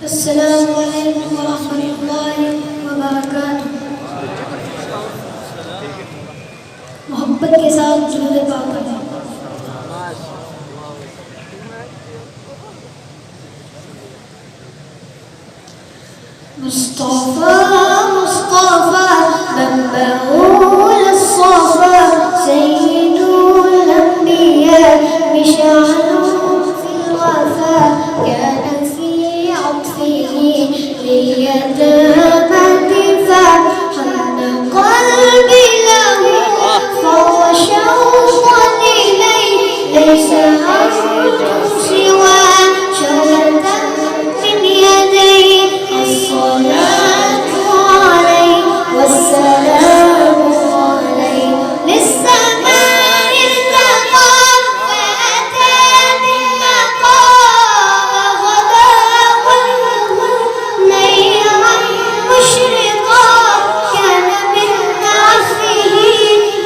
अस्सलामु अलैकुम वरहमतुल्लाहि वबरकातुहू। मोहब्बत के साथ दुरूद पाक पढ़ें। मुस्तफ़ा मुस्तफ़ा मंबऊल अस्सफ़ा सय्यिदुल अंबिया मिशानुल फिल वफ़ा काना फी अत्फ़िही लियतमा दिफ़ा हन्ना क़ल्बी लहू फ़हुवा शौक़न इलैहि लैसा अर्जू सिवा शौक़तन मिन यदैहि अस्सलातु अलैहि वस्सलामु अलैहि लिस्समाइ इर्तक़ा फ़अता बिल-मक़ाम ग़दाहुल नैरन मुशरिक़ा काना मिन नफ़्सिही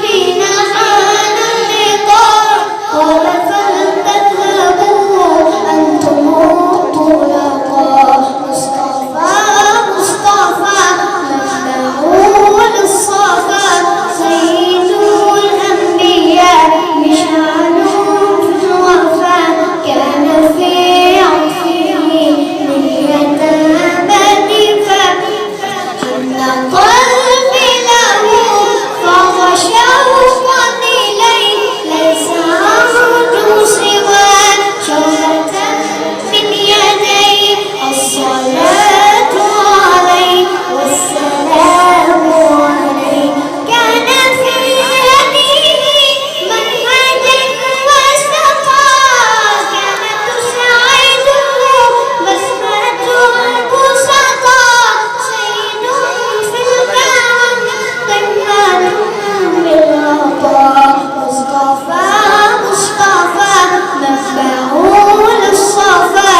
हीना हाना लिक़ाء क़ाल फल तذهبوا أنتم الطلقاء मुस्तफ़ा मुस्तफ़ा मंबऊल अस्सफ़ा सय्यिदुल अंबिया मिशानुल फिल वफ़ा काना फी अत्फ़िही लियतमा दिफ़ा हन्ना क़ल्बी लहू फ़हुवा शौक़न इलैहि लैसा अर्जू सिवा शौक़तन मिन यदैहि अस्सलातु अलैहि वस्सलामु अलैहि काना फी यदिही मनहजन वस्तक़ा काना तुसैदुहु बस्मतुल बुसता सय्यिदुन फिल कौन क़िम्मतुन बिल-अता मुस्तफ़ा मुस्तफ़ा मंबऊल अस्सफ़ा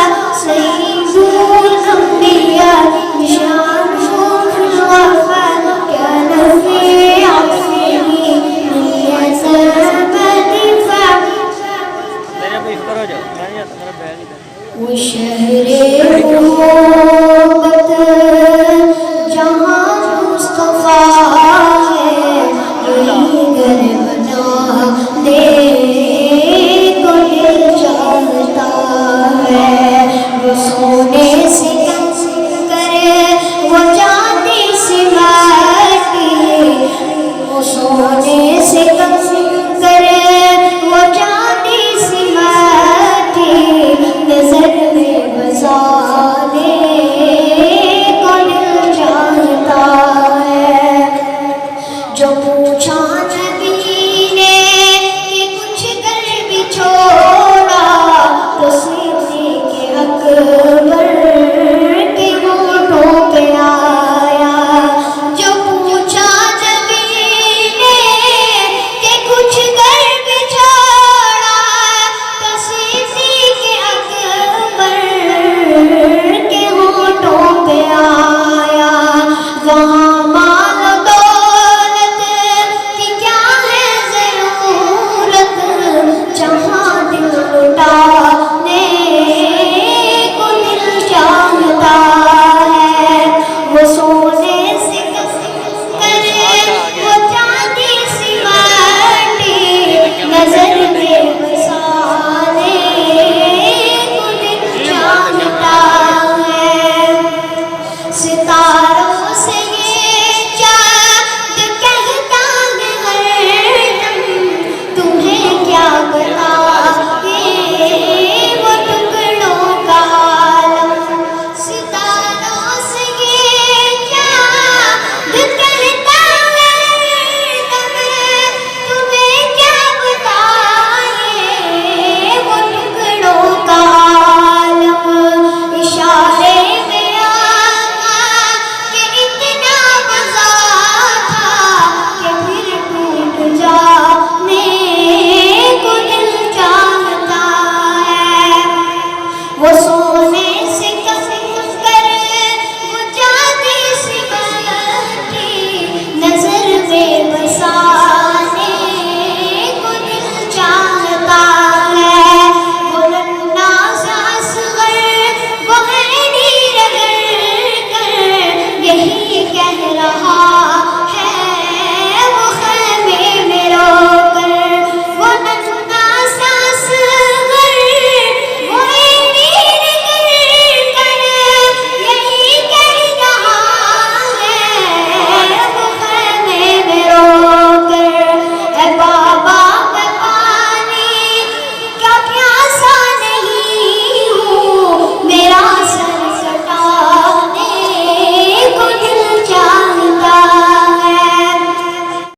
सय्यिदुल अंबिया मिशानुल फिल वफ़ा काना फी अत्फ़िही लियतमा दिफ़ा वो शहरे मोहब्बत जहाँ मुस्तफ़ा है यही घर बना दे को दिल चाहता है वो सोने से कम करे वो चांदी से माटी वो सोने से कम करे वो चांदी से माटी नजर में बसा दे को दिल चाहता है जो पूछा नबी ने कि कुछ कर भी छोड़ा तो सीने के अकबर